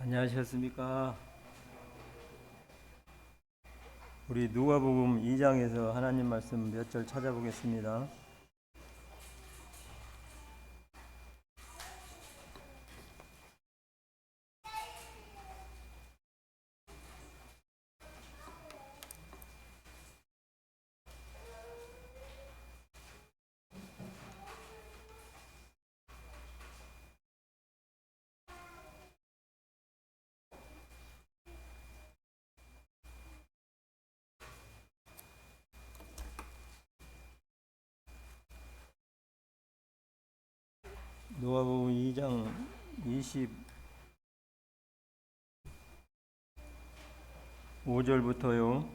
안녕하셨습니까? 우리 누가복음 2장에서 하나님 말씀 몇 절 찾아보겠습니다. 누가복음 2장 25절부터요.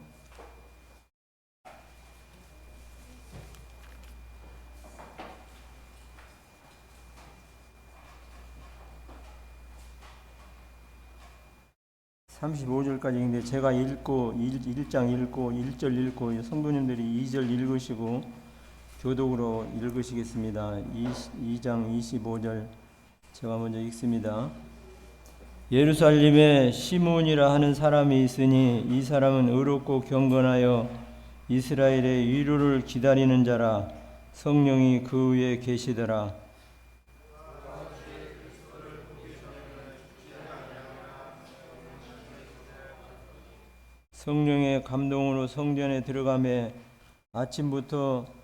35절까지인데 제가 읽고 1장 읽고 1절 읽고 성도님들이 2절 읽으시고 교독으로 읽으시겠습니다. 2장 25절 제가 먼저 읽습니다. 예루살렘에 시몬이라 하는 사람이 있으니 이 사람은 의롭고 경건하여 이스라엘의 위로를 기다리는 자라. 성령이 그 위에 계시더라. 성령의 감동으로 성전에 들어가매 아침부터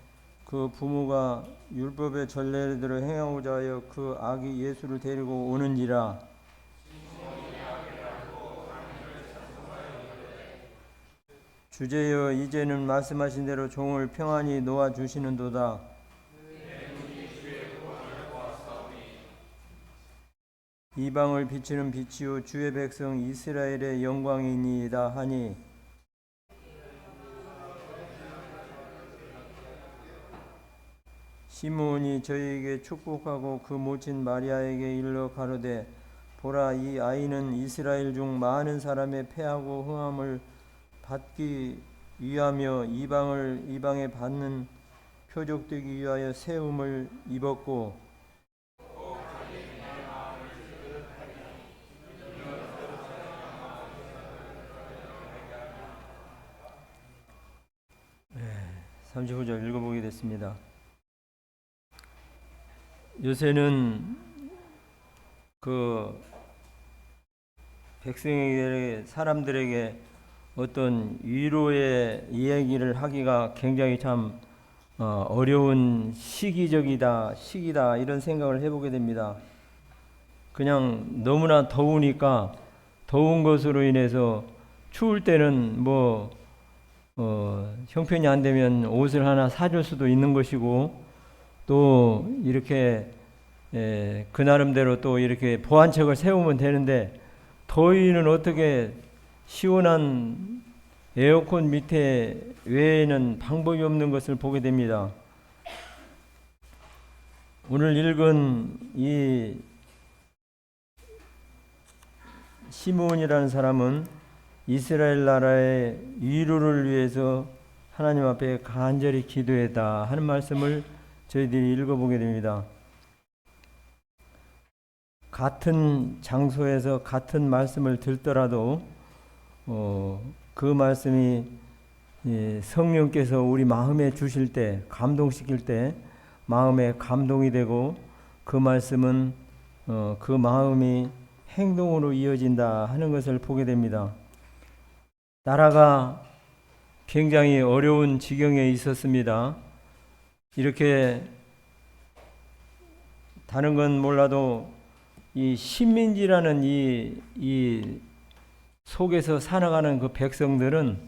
그 부모가 율법의 전례대로 행하고자 하여 그 아기 예수를 데리고 오는지라. 주제여 이제는 말씀하신 대로 종을 평안히 놓아 주시는도다. 이방을 비추는 빛이요 주의 백성 이스라엘의 영광이니이다 하니 시므온이 저희에게 축복하고 그 모친 마리아에게 일러 가로되 보라 이 아이는 이스라엘 중 많은 사람의 패하고 흥함을 받기 위하며 이방에 받는 표적되기 위하여 세움을 입었고 네, 35절 읽어보게 됐습니다. 요새는 그 백성에게 사람들에게 어떤 위로의 이야기를 하기가 굉장히 참 어려운 시기다 이런 생각을 해보게 됩니다. 그냥 너무나 더우니까 더운 것으로 인해서 추울 때는 형편이 안 되면 옷을 하나 사줄 수도 있는 것이고 또 이렇게 그 나름대로 또 이렇게 보완책을 세우면 되는데 더위는 어떻게 시원한 에어컨 밑에 외에는 방법이 없는 것을 보게 됩니다. 오늘 읽은 이 시므온이라는 사람은 이스라엘 나라의 위로를 위해서 하나님 앞에 간절히 기도했다 하는 말씀을 저희들이 읽어보게 됩니다. 같은 장소에서 같은 말씀을 듣더라도 그 말씀이 성령께서 우리 마음에 주실 때 감동시킬 때 마음에 감동이 되고 그 말씀은 그 마음이 행동으로 이어진다 하는 것을 보게 됩니다. 나라가 굉장히 어려운 지경에 있었습니다. 이렇게 다른 건 몰라도 이 식민지라는 이 속에서 살아가는 그 백성들은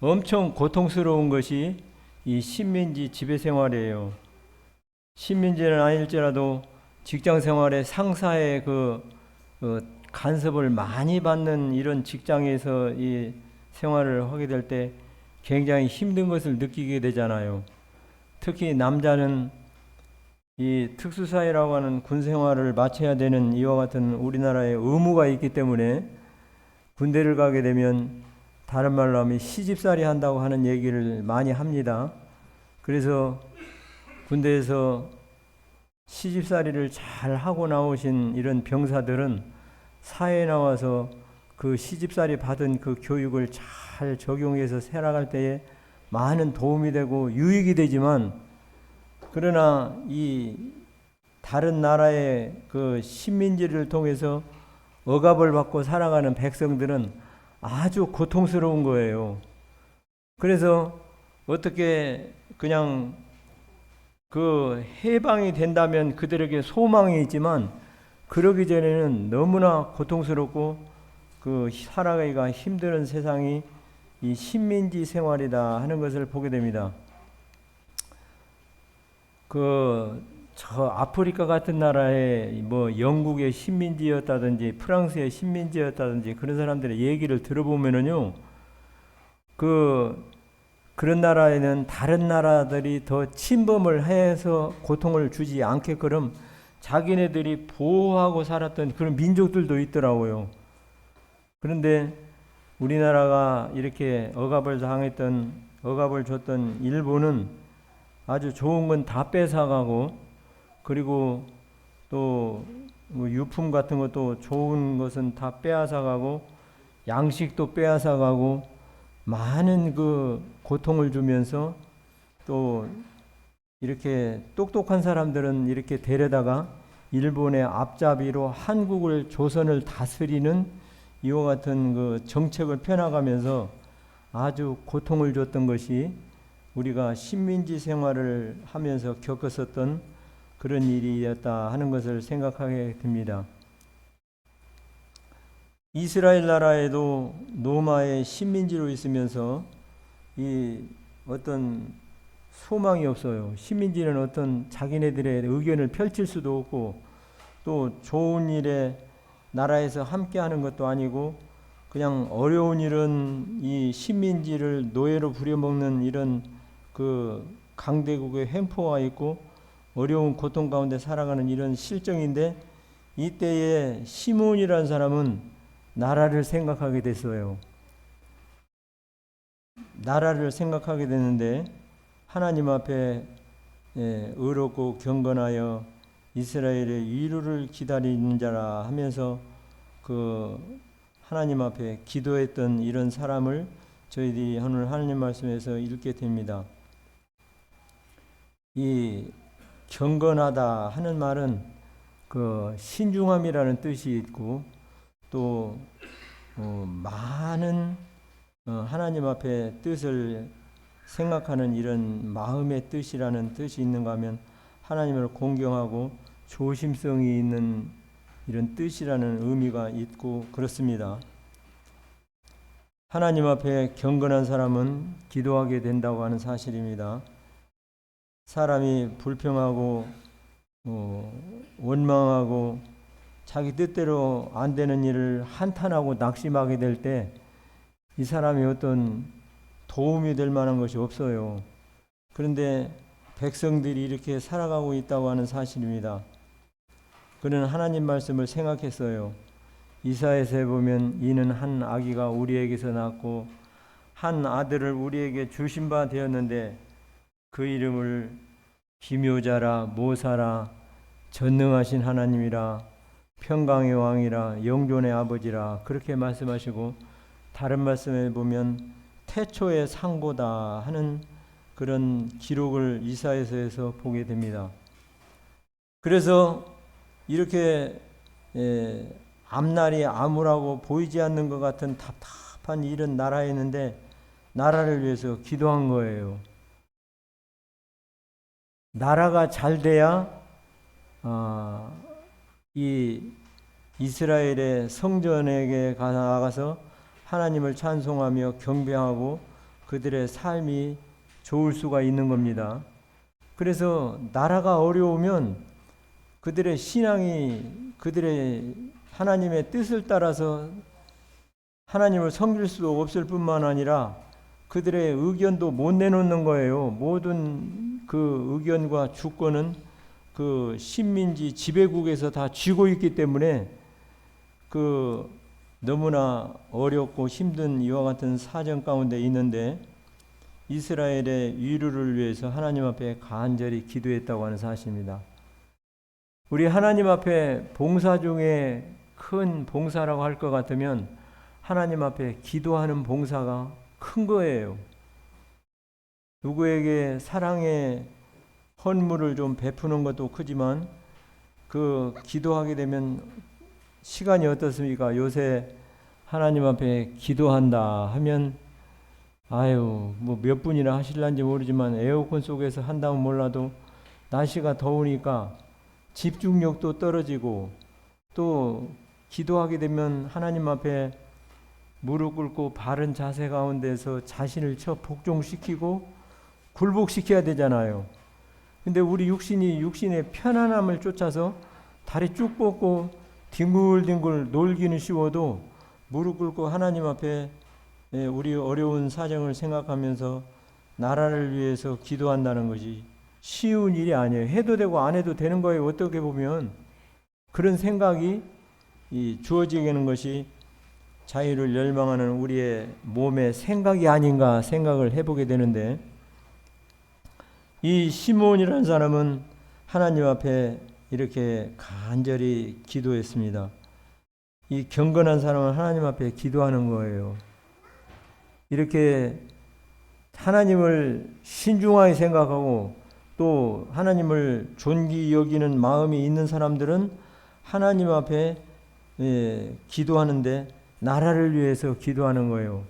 엄청 고통스러운 것이 이 식민지 지배 생활이에요. 식민지는 아닐지라도 직장 생활에 상사의 그 간섭을 많이 받는 이런 직장에서 이 생활을 하게 될 때 굉장히 힘든 것을 느끼게 되잖아요. 특히 남자는 이 특수사회라고 하는 군 생활을 마쳐야 되는 이와 같은 우리나라의 의무가 있기 때문에 군대를 가게 되면 다른 말로 하면 시집살이 한다고 하는 얘기를 많이 합니다. 그래서 군대에서 시집살이를 잘 하고 나오신 이런 병사들은 사회에 나와서 그 시집살이 받은 그 교육을 잘 적용해서 살아갈 때에 많은 도움이 되고 유익이 되지만, 그러나 이 다른 나라의 그 식민지를 통해서 억압을 받고 살아가는 백성들은 아주 고통스러운 거예요. 그래서 어떻게 그냥 그 해방이 된다면 그들에게 소망이 있지만, 그러기 전에는 너무나 고통스럽고 그 살아가기가 힘든 세상이 이 식민지 생활이다 하는 것을 보게 됩니다. 저 아프리카 같은 나라에 뭐 영국의 식민지였다든지 프랑스의 식민지였다든지 그런 사람들의 얘기를 들어보면은요, 그런 나라에는 다른 나라들이 더 침범을 해서 고통을 주지 않게끔 자기네들이 보호하고 살았던 그런 민족들도 있더라고요. 그런데 우리나라가 이렇게 억압을 줬던 일본은 아주 좋은 건 다 뺏어가고, 그리고 또 뭐 유품 같은 것도 좋은 것은 다 빼앗아가고, 양식도 빼앗아가고, 많은 그 고통을 주면서, 또 이렇게 똑똑한 사람들은 이렇게 데려다가 일본의 앞잡이로 한국을, 조선을 다스리는 이와 같은 그 정책을 펴나가면서 아주 고통을 줬던 것이 우리가 식민지 생활을 하면서 겪었었던 그런 일이었다 하는 것을 생각하게 됩니다. 이스라엘 나라에도 로마의 식민지로 있으면서 이 어떤 소망이 없어요. 식민지는 어떤 자기네들의 의견을 펼칠 수도 없고, 또 좋은 일에 나라에서 함께 하는 것도 아니고, 그냥 어려운 일은 이 식민지를 노예로 부려먹는 이런 그 강대국의 횡포가 있고 어려운 고통 가운데 살아가는 이런 실정인데, 이때에 시몬이라는 사람은 나라를 생각하게 됐어요. 나라를 생각하게 됐는데, 하나님 앞에 의롭고 경건하여 이스라엘의 위로를 기다리는 자라 하면서 그 하나님 앞에 기도했던 이런 사람을 저희들이 오늘 하나님 말씀에서 읽게 됩니다. 이 경건하다 하는 말은 그 신중함이라는 뜻이 있고, 또 많은 하나님 앞에 뜻을 생각하는 이런 마음의 뜻이라는 뜻이 있는가 하면, 하나님을 공경하고 조심성이 있는 이런 뜻이라는 의미가 있고 그렇습니다. 하나님 앞에 경건한 사람은 기도하게 된다고 하는 사실입니다. 사람이 불평하고 원망하고 자기 뜻대로 안 되는 일을 한탄하고 낙심하게 될 때 이 사람이 어떤 도움이 될 만한 것이 없어요. 그런데 백성들이 이렇게 살아가고 있다고 하는 사실입니다. 그는 하나님 말씀을 생각했어요. 이사야서에 보면 이는 한 아기가 우리에게서 낳고 한 아들을 우리에게 주신 바 되었는데 그 이름을 기묘자라 모사라 전능하신 하나님이라 평강의 왕이라 영존의 아버지라 그렇게 말씀하시고, 다른 말씀에 보면 태초의 상고다 하는 그런 기록을 이사야서에서 보게 됩니다. 그래서 이렇게 앞날이 암울하고 보이지 않는 것 같은 답답한 이런 나라였는데 나라를 위해서 기도한 거예요. 나라가 잘 돼야 이 이스라엘의 성전에게 나가서 하나님을 찬송하며 경배하고 그들의 삶이 좋을 수가 있는 겁니다. 그래서 나라가 어려우면 그들의 신앙이 그들의 하나님의 뜻을 따라서 하나님을 섬길 수도 없을 뿐만 아니라 그들의 의견도 못 내놓는 거예요. 모든 그 의견과 주권은 그 식민지 지배국에서 다 쥐고 있기 때문에 그 너무나 어렵고 힘든 이와 같은 사정 가운데 있는데 이스라엘의 위로를 위해서 하나님 앞에 간절히 기도했다고 하는 사실입니다. 우리 하나님 앞에 봉사 중에 큰 봉사라고 할 것 같으면 하나님 앞에 기도하는 봉사가 큰 거예요. 누구에게 사랑의 헌물을 좀 베푸는 것도 크지만 그 기도하게 되면 시간이 어떻습니까? 요새 하나님 앞에 기도한다 하면 아유 뭐 몇 분이나 하실란지 모르지만 에어컨 속에서 한다면 몰라도 날씨가 더우니까 집중력도 떨어지고 또 기도하게 되면 하나님 앞에 무릎 꿇고 바른 자세 가운데서 자신을 복종시키고 굴복시켜야 되잖아요. 근데 우리 육신의 편안함을 쫓아서 다리 쭉 뻗고 뒹굴뒹굴 놀기는 쉬워도 무릎 꿇고 하나님 앞에 우리 어려운 사정을 생각하면서 나라를 위해서 기도한다는 것이 쉬운 일이 아니에요. 해도 되고 안 해도 되는 거예요. 어떻게 보면 그런 생각이 주어지게 되는 것이 자유를 열망하는 우리의 몸의 생각이 아닌가 생각을 해보게 되는데, 이 시므온이라는 사람은 하나님 앞에 이렇게 간절히 기도했습니다. 이 경건한 사람은 하나님 앞에 기도하는 거예요. 이렇게 하나님을 신중하게 생각하고 또 하나님을 존귀 여기는 마음이 있는 사람들은 하나님 앞에 기도하는데 나라를 위해서 기도하는 거예요.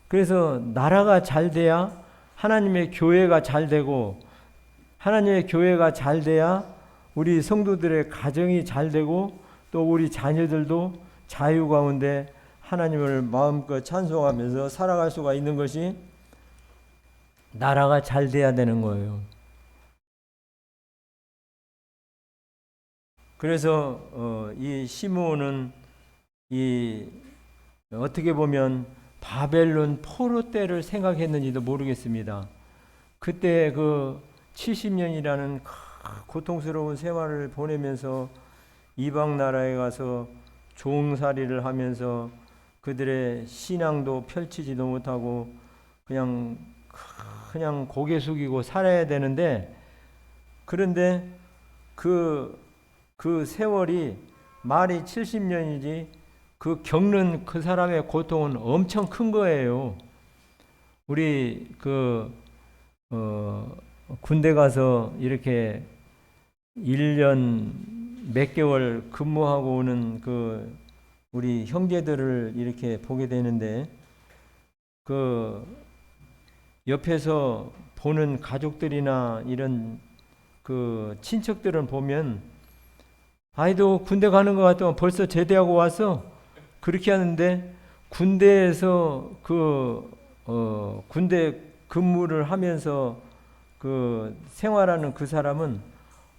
그래서 나라가 잘 돼야 하나님의 교회가 잘 되고, 하나님의 교회가 잘 돼야 우리 성도들의 가정이 잘 되고, 또 우리 자녀들도 자유 가운데 하나님을 마음껏 찬송하면서 살아갈 수가 있는 것이 나라가 잘 돼야 되는 거예요. 그래서 이 시므온은 어떻게 보면 바벨론 포로 때를 생각했는지도 모르겠습니다. 그때 그 70년이라는 고통스러운 생활을 보내면서 이방 나라에 가서 종살이를 하면서 그들의 신앙도 펼치지도 못하고 그냥 고개 숙이고 살아야 되는데, 그런데 그 세월이 말이 70년이지 그 겪는 그 사람의 고통은 엄청 큰 거예요. 우리 군대 가서 이렇게 1년 몇 개월 근무하고 오는 우리 형제들을 이렇게 보게 되는데, 옆에서 보는 가족들이나 이런 친척들은 보면 아이도 군대 가는 것 같으면 벌써 제대하고 와서 그렇게 하는데, 군대에서 군대 근무를 하면서 생활하는 그 사람은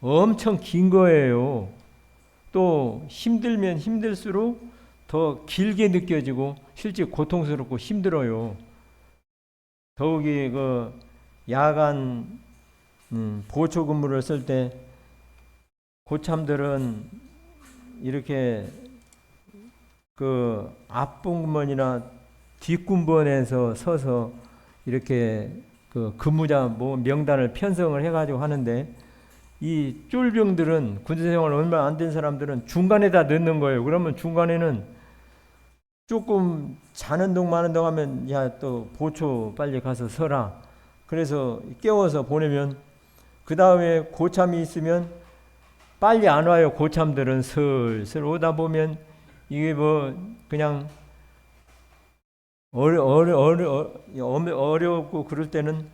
엄청 긴 거예요. 또 힘들면 힘들수록 더 길게 느껴지고 실제 고통스럽고 힘들어요. 더욱이 야간 보초 근무를 쓸 때 고참들은 이렇게 앞분번이나 뒷군번에서 서서 이렇게 근무자 명단을 편성을 해가지고 하는데, 이 쫄병들은 군대 생활 얼마 안 된 사람들은 중간에다 넣는 거예요. 그러면 중간에는 조금 자는 동 마는 동 하면 야 또 보초 빨리 가서 서라. 그래서 깨워서 보내면 그 다음에 고참이 있으면 빨리 안 와요. 고참들은 슬슬 오다 보면 이게 그냥 어렵고 그럴 때는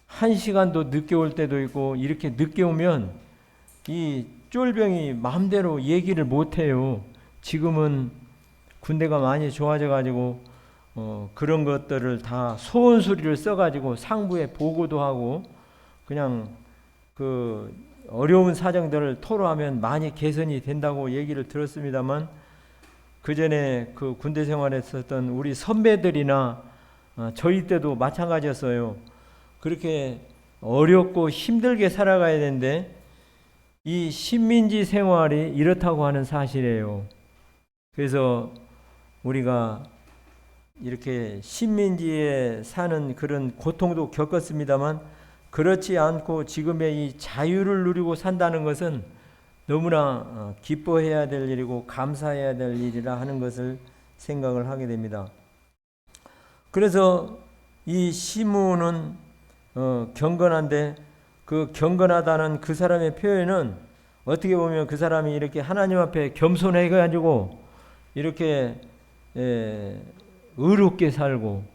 1시간도 늦게 올 때도 있고, 이렇게 늦게 오면 이 쫄병이 마음대로 얘기를 못 해요. 지금은 군대가 많이 좋아져 가지고 그런 것들을 다 소원수리를 써 가지고 상부에 보고도 하고, 그냥 어려운 사정들을 토로하면 많이 개선이 된다고 얘기를 들었습니다만, 그 전에 군대 생활했었던 우리 선배들이나 저희 때도 마찬가지였어요. 그렇게 어렵고 힘들게 살아가야 되는데 이 식민지 생활이 이렇다고 하는 사실이에요. 그래서 우리가 이렇게 식민지에 사는 그런 고통도 겪었습니다만, 그렇지 않고 지금의 이 자유를 누리고 산다는 것은 너무나 기뻐해야 될 일이고 감사해야 될 일이라 하는 것을 생각을 하게 됩니다. 그래서 이 시므온은 경건한데 그 경건하다는 그 사람의 표현은 어떻게 보면 그 사람이 이렇게 하나님 앞에 겸손해 가지고 이렇게 의롭게 살고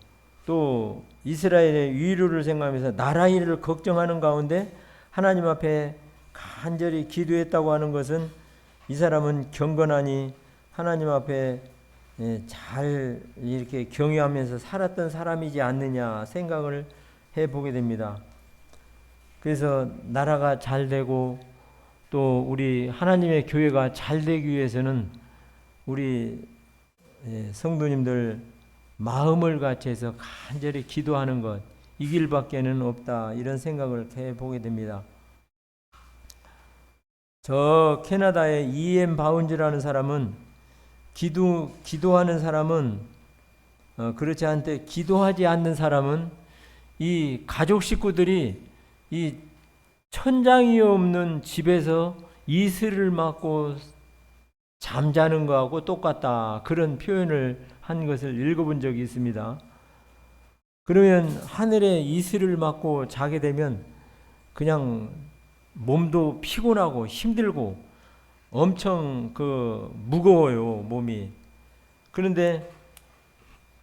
또 이스라엘의 위로를 생각하면서 나라 일을 걱정하는 가운데 하나님 앞에 간절히 기도했다고 하는 것은 이 사람은 경건하니 하나님 앞에 잘 이렇게 경외하면서 살았던 사람이지 않느냐 생각을 해보게 됩니다. 그래서 나라가 잘 되고 또 우리 하나님의 교회가 잘 되기 위해서는 우리 성도님들 마음을 같이해서 간절히 기도하는 것, 이 길밖에는 없다, 이런 생각을 해보게 됩니다. 저 캐나다의 E.M. 바운즈라는 사람은 기도하는 사람은 그렇지 않대, 기도하지 않는 사람은 이 가족 식구들이 이 천장이 없는 집에서 이슬을 맞고 잠자는 거하고 똑같다, 그런 표현을 한 것을 읽어본 적이 있습니다. 그러면 하늘에 이슬을 맞고 자게 되면 그냥 몸도 피곤하고 힘들고 엄청 무거워요, 몸이. 그런데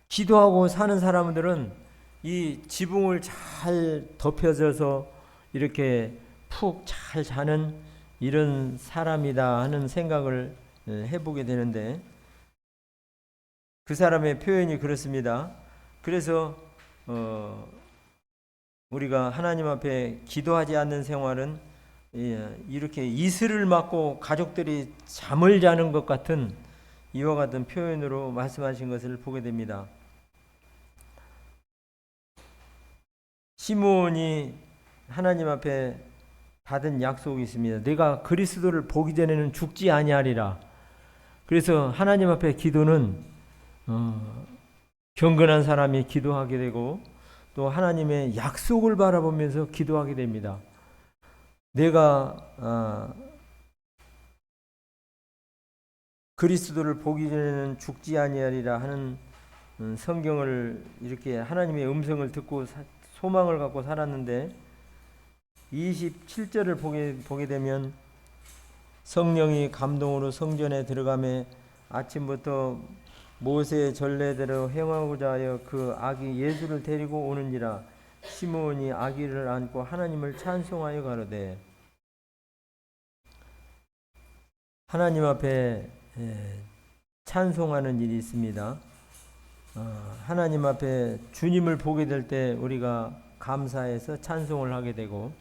기도하고 사는 사람들은 이 지붕을 잘 덮여져서 이렇게 푹 잘 자는 이런 사람이다 하는 생각을 해보게 되는데, 그 사람의 표현이 그렇습니다. 그래서 우리가 하나님 앞에 기도하지 않는 생활은 이렇게 이슬을 맞고 가족들이 잠을 자는 것 같은 이와 같은 표현으로 말씀하신 것을 보게 됩니다. 시므온이 하나님 앞에 받은 약속이 있습니다. 내가 그리스도를 보기 전에는 죽지 아니하리라. 그래서 하나님 앞에 기도는 경건한 사람이 기도하게 되고 또 하나님의 약속을 바라보면서 기도하게 됩니다. 내가 그리스도를 보기 전에는 죽지 아니하리라 하는 성경을 이렇게 하나님의 음성을 듣고 소망을 갖고 살았는데, 27절을 보게 되면 성령이 감동으로 성전에 들어가매 아침부터 모세의 전례대로 행하고자 하여 그 아기 예수를 데리고 오는지라. 시므온이 아기를 안고 하나님을 찬송하여 가로되. 하나님 앞에 찬송하는 일이 있습니다. 하나님 앞에 주님을 보게 될 때 우리가 감사해서 찬송을 하게 되고,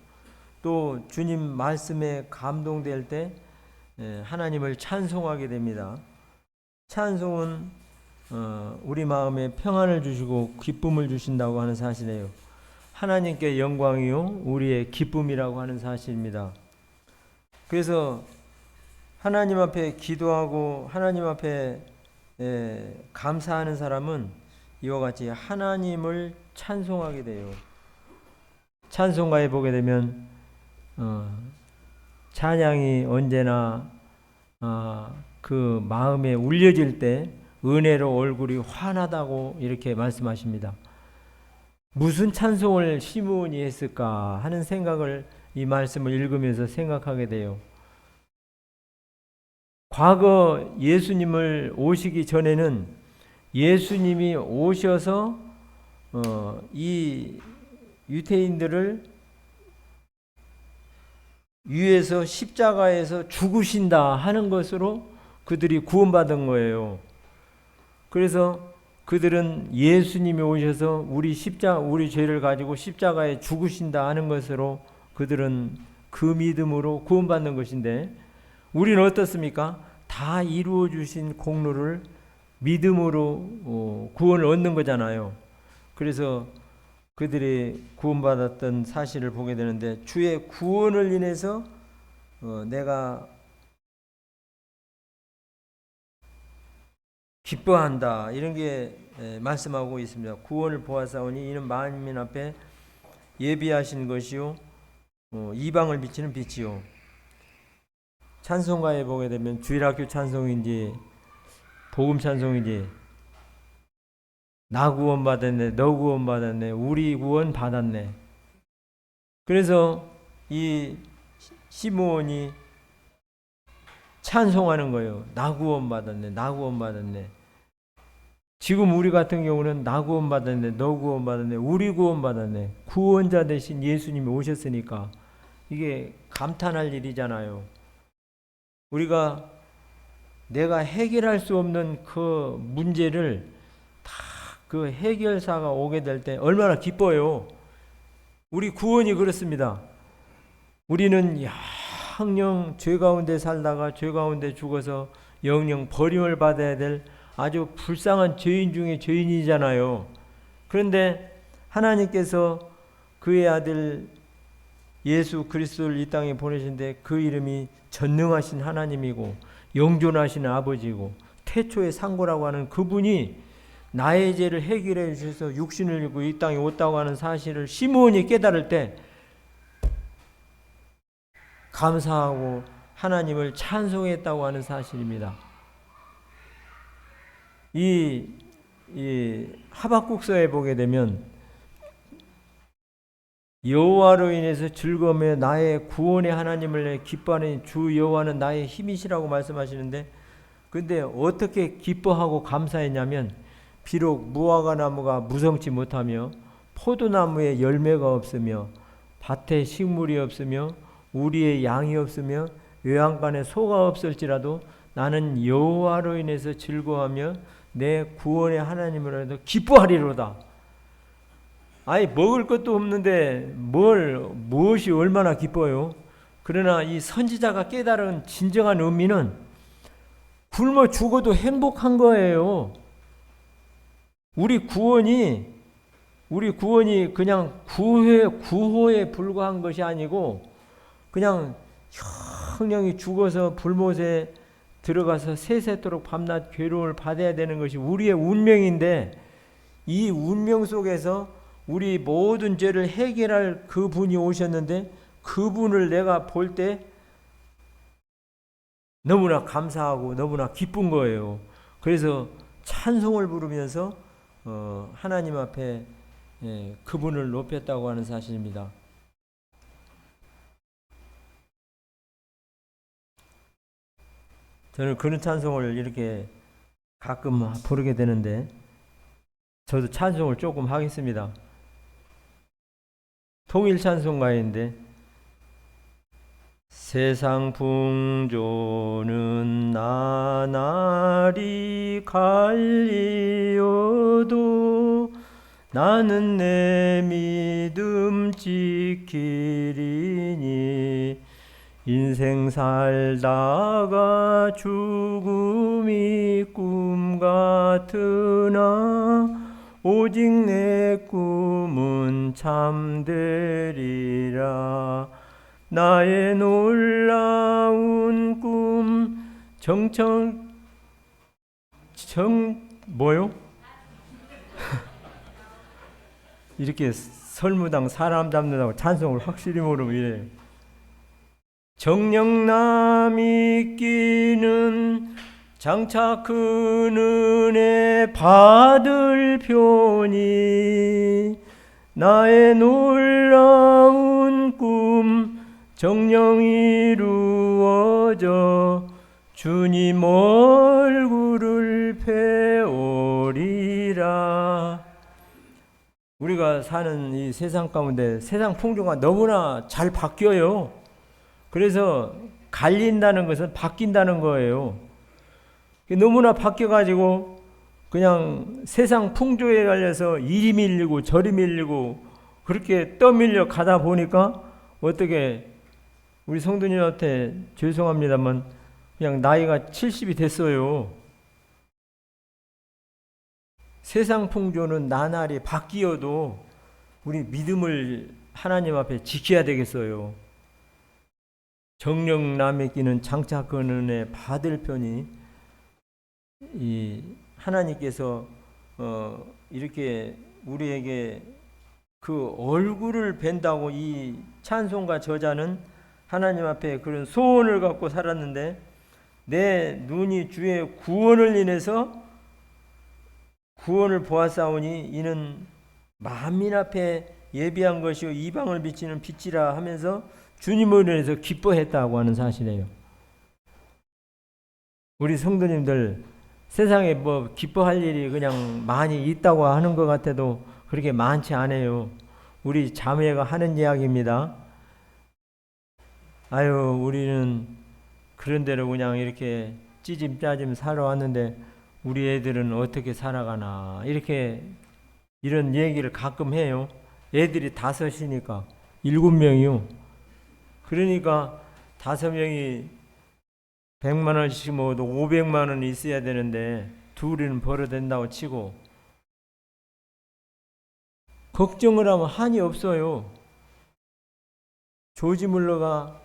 또 주님 말씀에 감동될 때 하나님을 찬송하게 됩니다. 찬송은 우리 마음에 평안을 주시고 기쁨을 주신다고 하는 사실이에요. 하나님께 영광이요 우리의 기쁨이라고 하는 사실입니다. 그래서 하나님 앞에 기도하고 하나님 앞에 감사하는 사람은 이와 같이 하나님을 찬송하게 돼요. 찬송가에 보게 되면 찬양이 언제나 그 마음에 울려질 때 은혜로 얼굴이 환하다고 이렇게 말씀하십니다. 무슨 찬송을 시므온이 했을까 하는 생각을 이 말씀을 읽으면서 생각하게 돼요. 과거 예수님을 오시기 전에는 예수님이 오셔서 이 유대인들을 위에서 십자가에서 죽으신다 하는 것으로 그들이 구원받은 거예요. 그래서 그들은 예수님이 오셔서 우리 죄를 가지고 십자가에 죽으신다 하는 것으로 그들은 그 믿음으로 구원받는 것인데, 우리는 어떻습니까? 다 이루어 주신 공로를 믿음으로 구원을 얻는 거잖아요. 그래서 그들이 구원받았던 사실을 보게 되는데, 주의 구원을 인해서 내가 기뻐한다, 이런 게 말씀하고 있습니다. 구원을 보았사오니 이는 만민 앞에 예비하신 것이요 이방을 비치는 빛이요. 찬송가에 보게 되면 주일학교 찬송인지 복음 찬송인지 나 구원 받았네, 너 구원 받았네, 우리 구원 받았네. 그래서 이 시므온이 찬송하는 거예요. 나 구원 받았네, 나 구원 받았네. 지금 우리 같은 경우는 나 구원 받았네, 너 구원 받았네, 우리 구원 받았네. 구원자 대신 예수님이 오셨으니까 이게 감탄할 일이잖아요. 우리가 내가 해결할 수 없는 그 문제를 다 그 해결사가 오게 될 때 얼마나 기뻐요. 우리 구원이 그렇습니다. 우리는 영영 죄 가운데 살다가 죄 가운데 죽어서 영영 버림을 받아야 될 아주 불쌍한 죄인 중에 죄인이잖아요. 그런데 하나님께서 그의 아들 예수 그리스도를 이 땅에 보내신데 그 이름이 전능하신 하나님이고 영존하신 아버지고 태초의 상고라고 하는 그분이 나의 죄를 해결해 주셔서 육신을 입고 이 땅에 왔다고 하는 사실을 시므온이 깨달을 때 감사하고 하나님을 찬송했다고 하는 사실입니다. 이 하박국서에 보게 되면 여호와로 인해서 즐거움에 나의 구원의 하나님을 기뻐하는 주 여호와는 나의 힘이시라고 말씀하시는데, 근데 어떻게 기뻐하고 감사했냐면 비록 무화과 나무가 무성치 못하며 포도나무에 열매가 없으며 밭에 식물이 없으며 우리의 양이 없으며 외양간에 소가 없을지라도 나는 여호와로 인해서 즐거워하며 내 구원의 하나님으로 해서 기뻐하리로다. 아니 먹을 것도 없는데 무엇이 얼마나 기뻐요. 그러나 이 선지자가 깨달은 진정한 의미는 굶어 죽어도 행복한 거예요. 우리 구원이 그냥 구호에 불과한 것이 아니고 그냥 영영이 죽어서 불못에 들어가서 세세토록 밤낮 괴로움을 받아야 되는 것이 우리의 운명인데, 이 운명 속에서 우리 모든 죄를 해결할 그분이 오셨는데 그분을 내가 볼 때 너무나 감사하고 너무나 기쁜 거예요. 그래서 찬송을 부르면서 하나님 앞에 그분을 높였다고 하는 사실입니다. 저는 그런 찬송을 이렇게 가끔 부르게 되는데 저도 찬송을 조금 하겠습니다. 통일 찬송가인데 세상 풍조는 나날이 갈리어도 나는 내 믿음 지키리니 인생 살다가 죽음이 꿈 같으나 오직 내 꿈은 참되리라. 나의 놀라운 꿈 뭐요? 이렇게 설무당 사람 잡는다고 찬송을 확실히 모르면 이래요. 정령남이 끼는 장차 그 은혜 받을 편이 나의 놀라운 꿈 정령 이루어져 주님 얼굴을 배우리라. 우리가 사는 이 세상 가운데 세상 풍조가 너무나 잘 바뀌어요. 그래서 갈린다는 것은 바뀐다는 거예요. 너무나 바뀌어가지고 그냥 세상 풍조에 갈려서 이리 밀리고 저리 밀리고 그렇게 떠밀려 가다 보니까 어떻게 우리 성도님한테 죄송합니다만 그냥 나이가 70이 됐어요. 세상 풍조는 나날이 바뀌어도 우리 믿음을 하나님 앞에 지켜야 되겠어요. 정령 남의 끼는 장차 그 은혜 받을 편이 이 하나님께서 이렇게 우리에게 그 얼굴을 뵌다고 이 찬송가 저자는 하나님 앞에 그런 소원을 갖고 살았는데 내 눈이 주의 구원을 인해서 구원을 보았사오니 이는 만민 앞에 예비한 것이요 이방을 비치는 빛이라 하면서 주님을 인해서 기뻐했다고 하는 사실이에요. 우리 성도님들 세상에 뭐 기뻐할 일이 그냥 많이 있다고 하는 것 같아도 그렇게 많지 않아요. 우리 자매가 하는 이야기입니다. 아유, 우리는 그런 대로 그냥 이렇게 찌짐짜짐 살아왔는데 우리 애들은 어떻게 살아가나 이렇게 이런 얘기를 가끔 해요. 애들이 5이니까 7명이요. 그러니까 5명이 100만 원씩 모아도 500만 원이 있어야 되는데 둘이는 벌어댄다고 치고 걱정을 하면 한이 없어요. 조지 물러가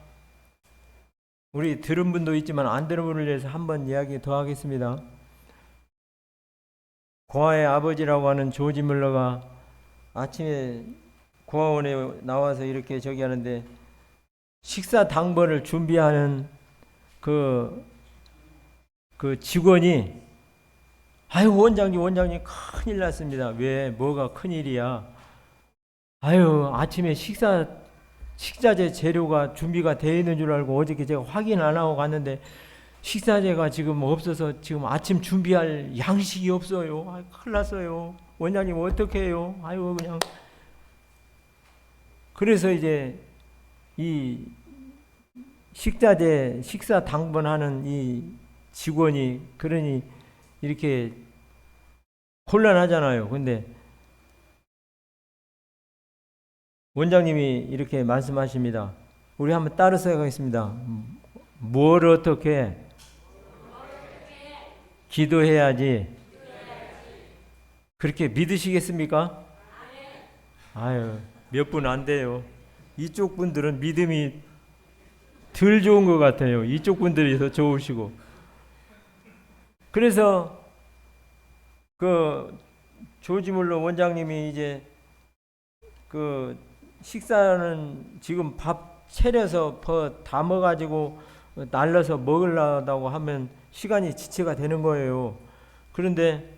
우리 들은 분도 있지만 안 들은 분을 위해서 한번 이야기 더 하겠습니다. 고아의 아버지라고 하는 조지 물러가 아침에 고아원에 나와서 이렇게 저기 하는데 식사 당번을 준비하는 그 직원이 아유 원장님 큰일 났습니다. 왜 뭐가 큰일이야? 아유 아침에 식자재 재료가 준비가 되어 있는 줄 알고 어저께 제가 확인 안 하고 갔는데 식사재가 지금 없어서 지금 아침 준비할 양식이 없어요. 아유, 큰일 났어요. 원장님 어떻게 해요? 아유 그냥 그래서 이제 이 식사 당번하는 이 직원이 그러니 이렇게 곤란하잖아요. 근데 원장님이 이렇게 말씀하십니다. 우리 한번 따라서 가겠습니다. 뭘 어떻게 기도해야지 그렇게 믿으시겠습니까? 아유 몇 분 안 돼요. 이쪽 분들은 믿음이 덜 좋은 것 같아요. 이쪽 분들이 더 좋으시고. 그래서 그 조지 물러 원장님이 이제 그 식사는 지금 밥 차려서 담아가지고 날라서 먹으려고 하면 시간이 지체가 되는 거예요. 그런데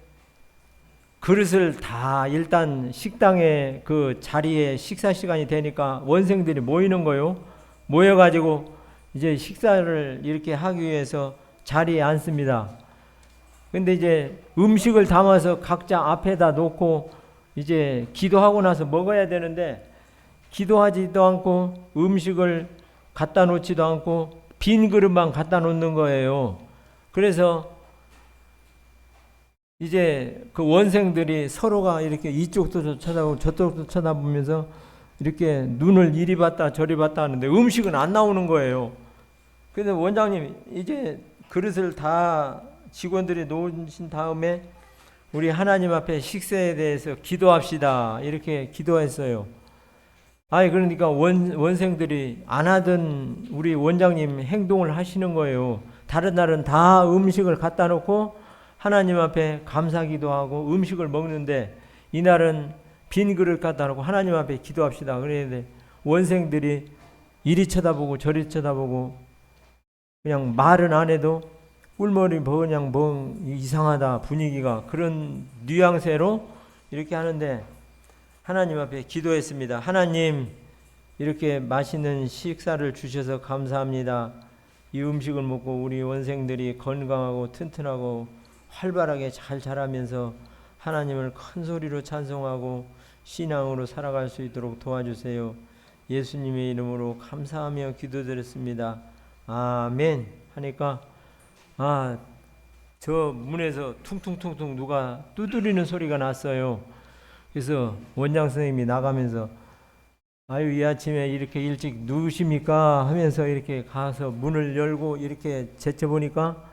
그릇을 다 일단 식당에 그 자리에 식사 시간이 되니까 원생들이 모이는 거예요. 모여가지고 이제 식사를 이렇게 하기 위해서 자리에 앉습니다. 근데 이제 음식을 담아서 각자 앞에다 놓고 이제 기도하고 나서 먹어야 되는데 기도하지도 않고 음식을 갖다 놓지도 않고 빈 그릇만 갖다 놓는 거예요. 그래서 이제 그 원생들이 서로가 이렇게 이쪽도 쳐다보고 저쪽도 쳐다보면서 이렇게 눈을 이리 봤다 저리 봤다 하는데 음식은 안 나오는 거예요. 그래서 원장님 이제 그릇을 다 직원들이 놓으신 다음에 우리 하나님 앞에 식사에 대해서 기도합시다 이렇게 기도했어요. 아니 그러니까 원생들이 안 하던 우리 원장님 행동을 하시는 거예요. 다른 날은 다 음식을 갖다 놓고 하나님 앞에 감사기도 하고 음식을 먹는데 이날은 빈 그릇 갖다 놓고 하나님 앞에 기도합시다 그랬는데 원생들이 이리 쳐다보고 저리 쳐다보고 그냥 말은 안 해도 꿀머리 그냥 뭐 이상하다 분위기가 그런 뉘앙새로 이렇게 하는데 하나님 앞에 기도했습니다. 하나님 이렇게 맛있는 식사를 주셔서 감사합니다. 이 음식을 먹고 우리 원생들이 건강하고 튼튼하고 활발하게 잘 자라면서 하나님을 큰 소리로 찬송하고 신앙으로 살아갈 수 있도록 도와주세요. 예수님의 이름으로 감사하며 기도드렸습니다. 아멘 하니까 저 문에서 퉁퉁퉁퉁 누가 두드리는 소리가 났어요. 그래서 원장 선생님이 나가면서 아유 이 아침에 이렇게 일찍 누우십니까 하면서 이렇게 가서 문을 열고 이렇게 제쳐보니까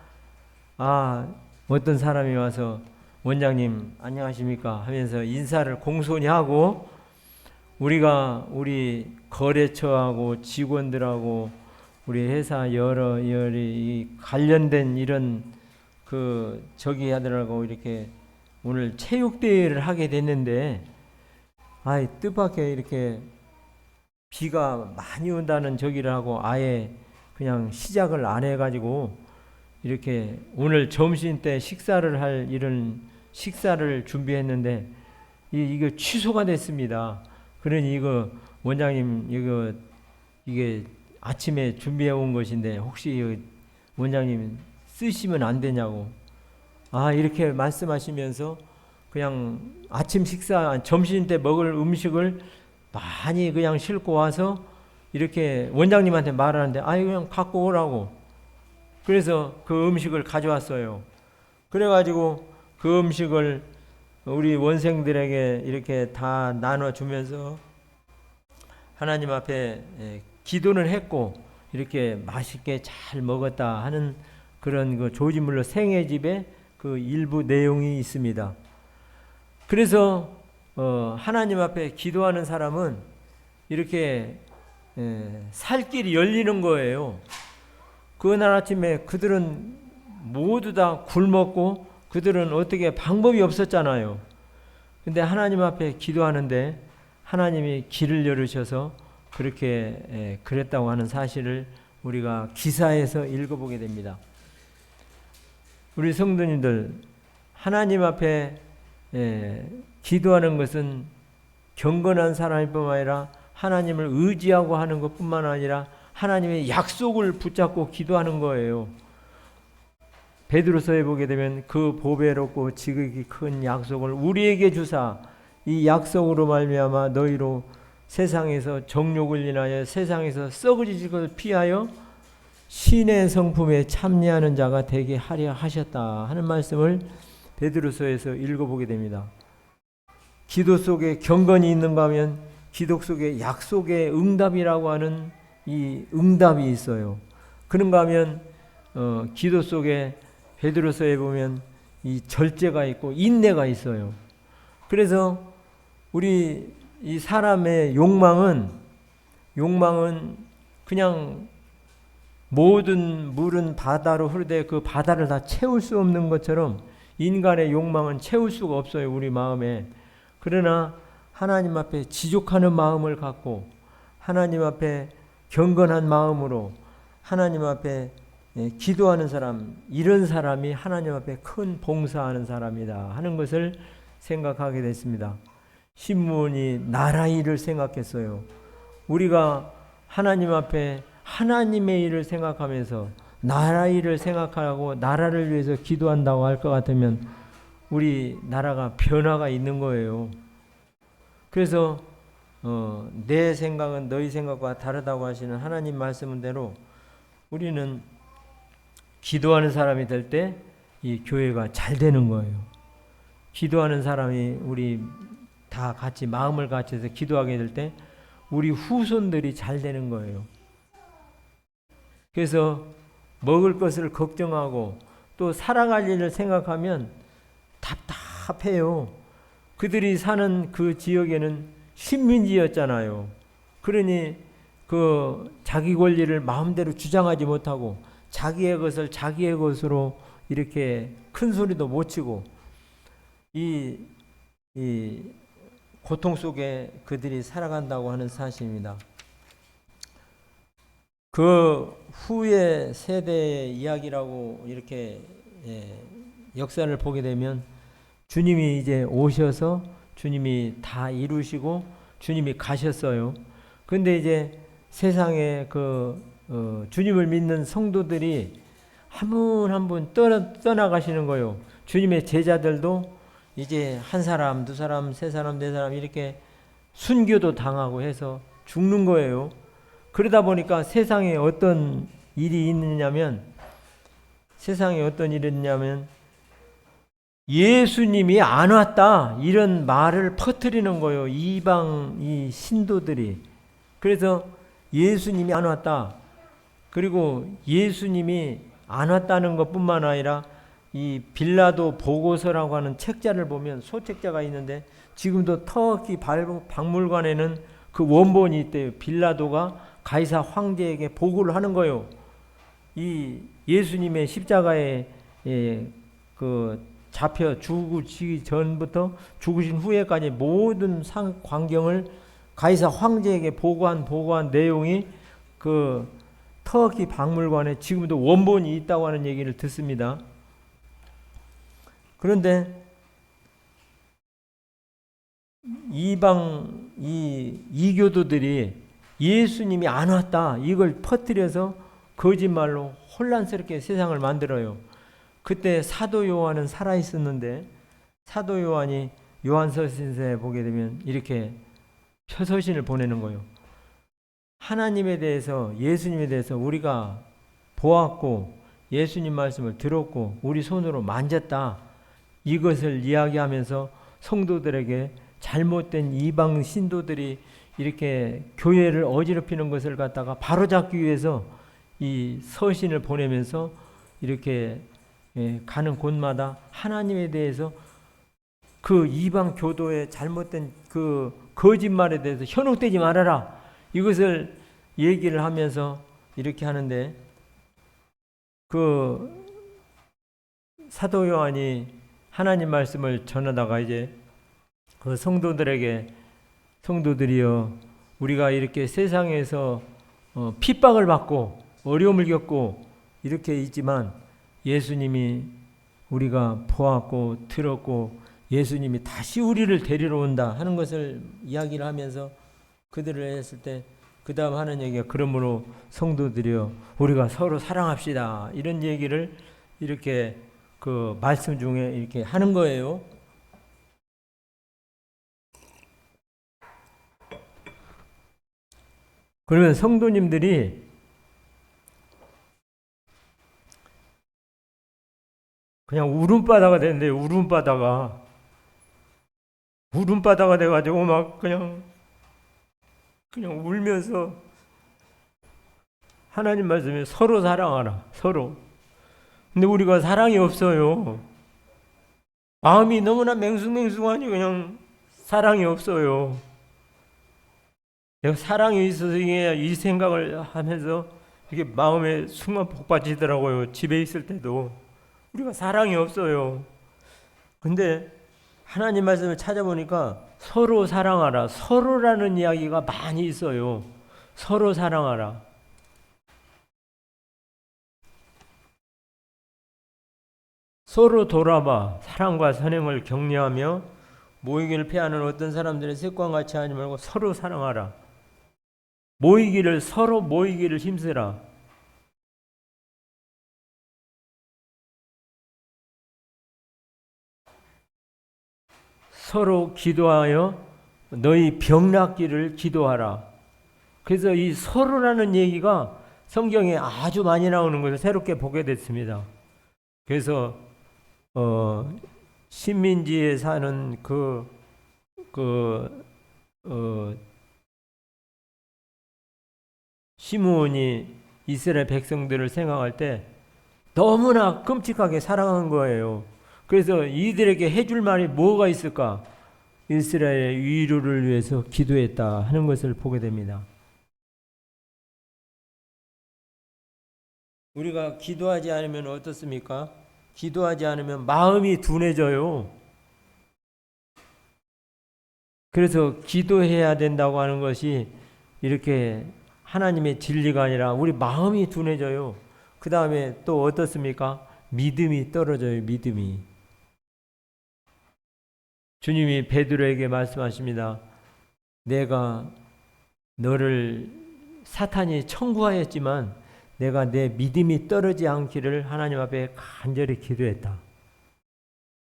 어떤 사람이 와서 원장님 안녕하십니까 하면서 인사를 공손히 하고 우리 거래처하고 직원들하고 우리 회사 여러 관련된 이런 저기 하더라고 이렇게 오늘 체육대회를 하게 됐는데 뜻밖의 이렇게 비가 많이 온다는 저기를 하고 아예 그냥 시작을 안 해가지고 이렇게 오늘 점심 때 식사를 할 이런 식사를 준비했는데 이거 취소가 됐습니다. 그러니 이거 원장님 이게 아침에 준비해 온 것인데 혹시 원장님 쓰시면 안 되냐고. 이렇게 말씀하시면서 그냥 아침 식사 점심 때 먹을 음식을 많이 그냥 싣고 와서 이렇게 원장님한테 말하는데 그냥 갖고 오라고. 그래서 그 음식을 가져왔어요. 그래가지고 그 음식을 우리 원생들에게 이렇게 다 나눠주면서 하나님 앞에 기도는 했고 이렇게 맛있게 잘 먹었다 하는 그런 그 조지물러 생애집의 그 일부 내용이 있습니다. 그래서 하나님 앞에 기도하는 사람은 이렇게 살 길이 열리는 거예요. 그날 아침에 그들은 모두 다 굶었고 그들은 어떻게 방법이 없었잖아요. 근데 하나님 앞에 기도하는데 하나님이 길을 열으셔서 그렇게 그랬다고 하는 사실을 우리가 기사에서 읽어보게 됩니다. 우리 성도님들, 하나님 앞에 기도하는 것은 경건한 사람일 뿐만 아니라 하나님을 의지하고 하는 것뿐만 아니라 하나님의 약속을 붙잡고 기도하는 거예요. 베드로서에 보게 되면 그 보배롭고 지극히 큰 약속을 우리에게 주사 이 약속으로 말미암아 너희로 세상에서 정욕을 인하여 세상에서 썩어질 것을 피하여 신의 성품에 참여하는 자가 되게 하려 하셨다 하는 말씀을 베드로서에서 읽어보게 됩니다. 기도 속에 경건이 있는가 하면 기도 속에 약속의 응답이라고 하는 이 응답이 있어요. 그런가 하면 기도 속에 베드로서에 보면 이 절제가 있고 인내가 있어요. 그래서 우리 이 사람의 욕망은 그냥 모든 물은 바다로 흐르되 그 바다를 다 채울 수 없는 것처럼 인간의 욕망은 채울 수가 없어요, 우리 마음에. 그러나 하나님 앞에 지족하는 마음을 갖고 하나님 앞에 경건한 마음으로 하나님 앞에 기도하는 사람, 이런 사람이 하나님 앞에 큰 봉사하는 사람이다 하는 것을 생각하게 됐습니다. 신문이 나라 일을 생각했어요. 우리가 하나님 앞에 하나님의 일을 생각하면서 나라 일을 생각하고 나라를 위해서 기도한다고 할 것 같으면 우리 나라가 변화가 있는 거예요. 그래서 내 생각은 너희 생각과 다르다고 하시는 하나님 말씀대로 우리는 기도하는 사람이 될 때 이 교회가 잘 되는 거예요. 기도하는 사람이 우리 다 같이 마음을 같이해서 기도하게 될 때 우리 후손들이 잘 되는 거예요. 그래서 먹을 것을 걱정하고 또 살아갈 일을 생각하면 답답해요. 그들이 사는 그 지역에는 식민지였잖아요. 그러니 그 자기 권리를 마음대로 주장하지 못하고 자기의 것을 자기의 것으로 이렇게 큰 소리도 못 치고 이 고통 속에 그들이 살아간다고 하는 사실입니다. 그 후의 세대의 이야기라고 이렇게 역사를 보게 되면 주님이 이제 오셔서 주님이 다 이루시고 주님이 가셨어요. 그런데 이제 세상에 주님을 믿는 성도들이 한 분 한 분 떠나가시는 거예요. 주님의 제자들도 이제 한 사람, 두 사람, 세 사람, 네 사람 이렇게 순교도 당하고 해서 죽는 거예요. 그러다 보니까 세상에 어떤 일이 있느냐면 예수님이 안 왔다 이런 말을 퍼뜨리는 거예요. 이방 이 신도들이. 그래서 예수님이 안 왔다. 그리고 예수님이 안 왔다는 것뿐만 아니라 이 빌라도 보고서라고 하는 책자를 보면 소책자가 있는데 지금도 터키 박물관에는 그 원본이 있대요. 빌라도가 가이사 황제에게 보고를 하는 거예요. 이 예수님의 십자가에 잡혀 죽으시기 전부터 죽으신 후에까지 모든 광경을 가이사 황제에게 보고한 내용이 그 터키 박물관에 지금도 원본이 있다고 하는 얘기를 듣습니다. 그런데 이교도들이 예수님이 안 왔다 이걸 퍼뜨려서 거짓말로 혼란스럽게 세상을 만들어요. 그때 사도 요한은 살아 있었는데 사도 요한이 요한서신서에 보게 되면 이렇게 표서신을 보내는 거예요. 하나님에 대해서 예수님에 대해서 우리가 보았고 예수님 말씀을 들었고 우리 손으로 만졌다 이것을 이야기하면서 성도들에게 잘못된 이방 신도들이 이렇게 교회를 어지럽히는 것을 갖다가 바로잡기 위해서 이 서신을 보내면서 이렇게 가는 곳마다 하나님에 대해서 그 이방 교도의 잘못된 그 거짓말에 대해서 현혹되지 말아라 이것을 얘기를 하면서 이렇게 하는데 그 사도 요한이 하나님 말씀을 전하다가 이제 그 성도들이여 우리가 이렇게 세상에서 핍박을 받고 어려움을 겪고 이렇게 있지만 예수님이 우리가 보았고 들었고 예수님이 다시 우리를 데리러 온다 하는 것을 이야기를 하면서 그들을 했을 때 그 다음 하는 얘기가 그러므로 성도들이여 우리가 서로 사랑합시다 이런 얘기를 이렇게 그 말씀 중에 이렇게 하는 거예요. 그러면 성도님들이 그냥 울음바다가 되는데 울음바다가 돼가지고 막 그냥 울면서 하나님 말씀에 서로 사랑하라 서로. 근데 우리가 사랑이 없어요. 마음이 너무나 맹숭맹숭하니 그냥 사랑이 없어요. 내가 사랑이 있어서 이 생각을 하면서 이게 마음에 순간 복받치더라고요. 집에 있을 때도 우리가 사랑이 없어요. 근데 하나님 말씀을 찾아보니까 서로 사랑하라. 서로라는 이야기가 많이 있어요. 서로 사랑하라. 서로 돌아봐. 사랑과 선행을 격려하며 모이기를 패하는 어떤 사람들의 습관 같이 하지 말고 서로 사랑하라. 서로 모이기를 힘쓰라. 서로 기도하여 너희 병 낫기를 기도하라. 그래서 이 서로라는 얘기가 성경에 아주 많이 나오는 것을 새롭게 보게 됐습니다. 그래서 신민지에 사는 시므온이 이스라엘 백성들을 생각할 때 너무나 끔찍하게 사랑한 거예요. 그래서 이들에게 해줄 말이 뭐가 있을까? 이스라엘의 위로를 위해서 기도했다 하는 것을 보게 됩니다. 우리가 기도하지 않으면 어떻습니까? 기도하지 않으면 마음이 둔해져요. 그래서 기도해야 된다고 하는 것이 이렇게 하나님의 진리가 아니라 우리 마음이 둔해져요. 그 다음에 또 어떻습니까? 믿음이 떨어져요. 믿음이. 주님이 베드로에게 말씀하십니다. 내가 너를 사탄이 청구하였지만 내가 내 믿음이 떨어지지 않기를 하나님 앞에 간절히 기도했다.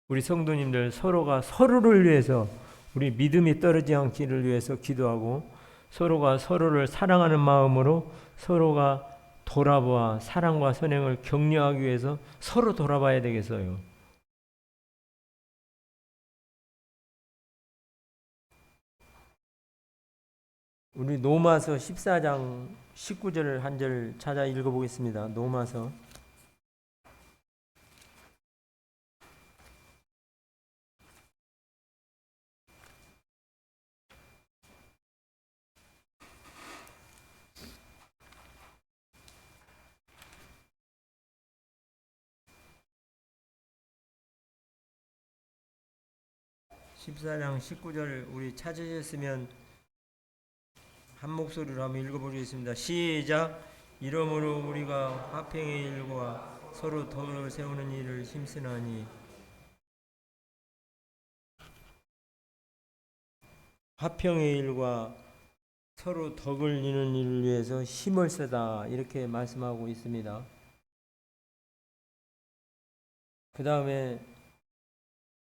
우리 성도님들 서로가 서로를 위해서 우리 믿음이 떨어지지 않기를 위해서 기도하고 서로가 서로를 사랑하는 마음으로 서로가 돌아보아 사랑과 선행을 격려하기 위해서 서로 돌아봐야 되겠어요. 우리 로마서 14장 19절 한 절 찾아 읽어보겠습니다. 로마서 14장 19절 우리 찾으셨으면 한 목소리로 한번 읽어보겠습니다. 시작. 이러므로 우리가 화평의 일과 서로 덕을 세우는 일을 힘쓰나니 화평의 일과 서로 덕을 이루는 일을 위해서 힘을 쓰다 이렇게 말씀하고 있습니다. 그 다음에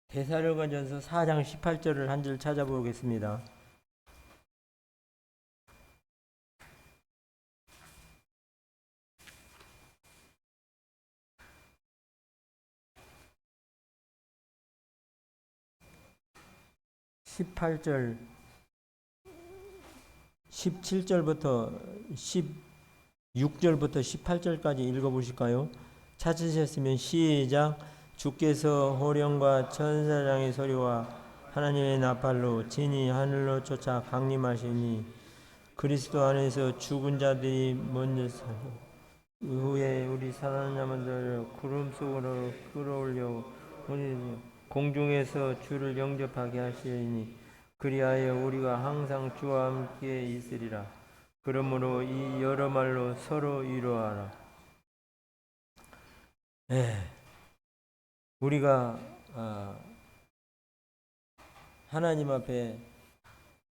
데살로니가전서 4장 18절을 한 절 찾아보겠습니다. (18절) 17절부터 16절부터 18절까지 읽어보실까요? 찾으셨으면 시작. 주께서 호령과 천사장의 소리와 하나님의 나팔로 진이 하늘로 쫓아 강림하시니 그리스도 안에서 죽은 자들이 먼저 후에 우리 살아난 자들을 구름 속으로 끌어올려 우리 공중에서 주를 영접하게 하시니 그리하여 우리가 항상 주와 함께 있으리라. 그러므로 이 여러 말로 서로 위로하라. 우리가 하나님 앞에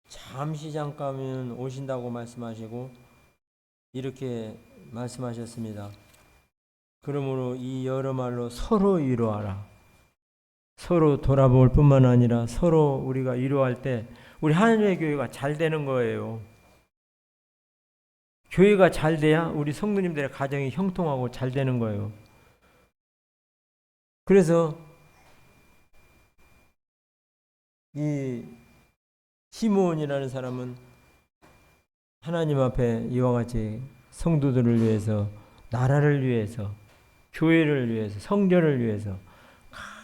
잠시 잠깐은 오신다고 말씀하시고 이렇게 말씀하셨습니다. 그러므로 이 여러 말로 서로 위로하라. 서로 돌아볼 뿐만 아니라 서로 우리가 위로할 때 우리 하나님의 교회가 잘 되는 거예요. 교회가 잘 돼야 우리 성도님들의 가정이 형통하고 잘 되는 거예요. 그래서 이 시므온이라는 사람은 하나님 앞에 이와 같이 성도들을 위해서, 나라를 위해서, 교회를 위해서, 성전을 위해서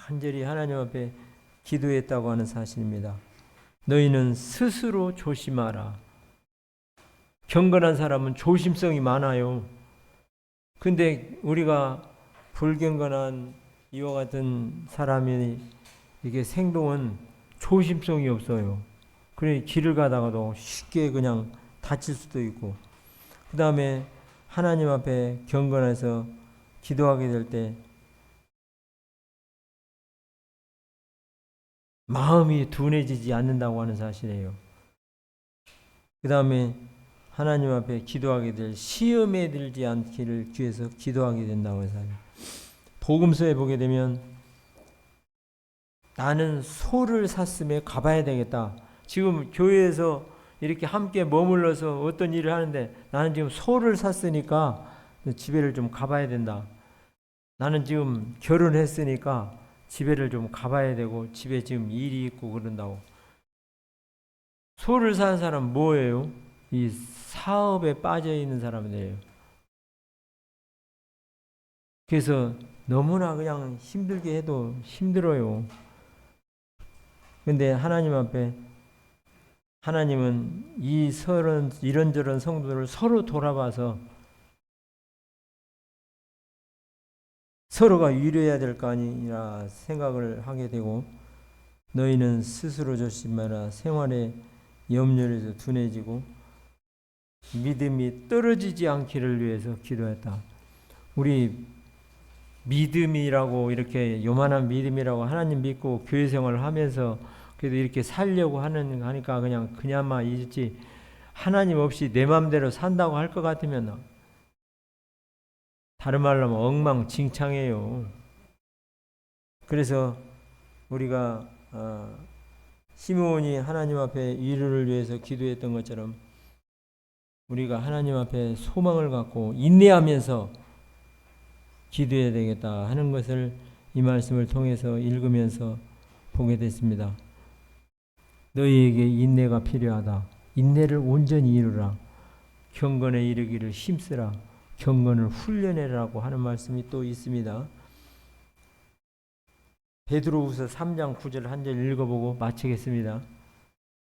간절히 하나님 앞에 기도했다고 하는 사실입니다. 너희는 스스로 조심하라. 경건한 사람은 조심성이 많아요. 근데 우리가 불경건한 이와 같은 사람이 이게 행동은 조심성이 없어요. 그래 길을 가다가도 쉽게 그냥 다칠 수도 있고, 그 다음에 하나님 앞에 경건해서 기도하게 될 때 마음이 둔해지지 않는다고 하는 사실이에요. 그 다음에 하나님 앞에 기도하게 될 시험에 들지 않기를 위해서 기도하게 된다고 해서 복음서에 보게 되면 나는 소를 샀음에 가봐야 되겠다. 지금 교회에서 이렇게 함께 머물러서 어떤 일을 하는데 나는 지금 소를 샀으니까 집에를 좀 가봐야 된다. 나는 지금 결혼했으니까 집에를 좀 가봐야 되고 집에 지금 일이 있고 그런다고. 소를 사는 사람은 뭐예요? 이 사업에 빠져 있는 사람들이에요. 그래서 너무나 그냥 힘들게 해도 힘들어요. 근데 하나님 앞에 하나님은 이런저런 성도들을 서로 돌아봐서 서로가 위로해야 될 거 아니라 생각을 하게 되고, 너희는 스스로 조심하라. 생활에 염려에서 둔해지고 믿음이 떨어지지 않기를 위해서 기도했다. 우리 믿음이라고 이렇게 요만한 믿음이라고 하나님 믿고 교회 생활을 하면서 그래도 이렇게 살려고 하니까 그냥마 있지, 하나님 없이 내 마음대로 산다고 할 것 같으면 다른 말로 하면 엉망진창이에요. 그래서 우리가 시므온이 하나님 앞에 위로를 위해서 기도했던 것처럼 우리가 하나님 앞에 소망을 갖고 인내하면서 기도해야 되겠다 하는 것을 이 말씀을 통해서 읽으면서 보게 됐습니다. 너희에게 인내가 필요하다. 인내를 온전히 이루라. 경건에 이르기를 힘쓰라. 경건을 훈련해라고 하는 말씀이 또 있습니다. 베드로후서 3장 9절 한 절 읽어보고 마치겠습니다.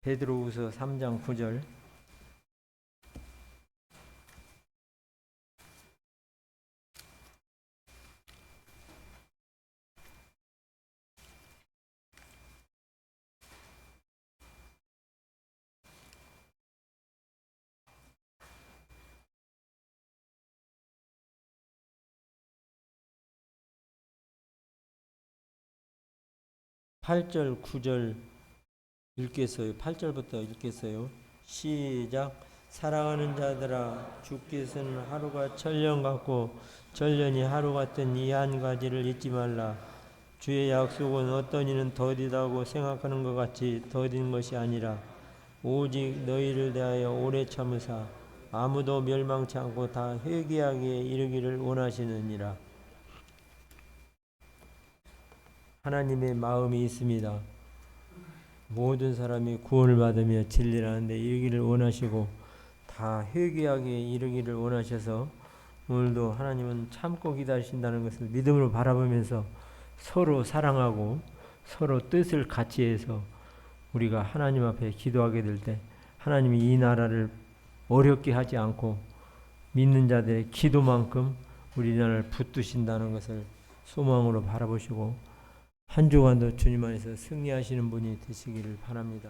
베드로후서 3장 9절. 8절, 9절 읽겠어요. 8절부터 읽겠어요. 시작. 사랑하는 자들아, 주께서는 하루가 천년 같고 전년이 하루 같은 이 한 가지를 잊지 말라. 주의 약속은 어떤 이는 더디다고 생각하는 것 같이 더딘 것이 아니라 오직 너희를 대하여 오래 참으사 아무도 멸망치 않고 다 회개하기에 이르기를 원하시느니라. 하나님의 마음이 있습니다. 모든 사람이 구원을 받으며 진리를 하는데 이르기를 원하시고 다 회개하기에 이르기를 원하셔서 오늘도 하나님은 참고 기다리신다는 것을 믿음으로 바라보면서 서로 사랑하고 서로 뜻을 같이 해서 우리가 하나님 앞에 기도하게 될 때 하나님이 이 나라를 어렵게 하지 않고 믿는 자들의 기도만큼 우리나라를 붙드신다는 것을 소망으로 바라보시고 한 주간도 주님 안에서 승리하시는 분이 되시기를 바랍니다.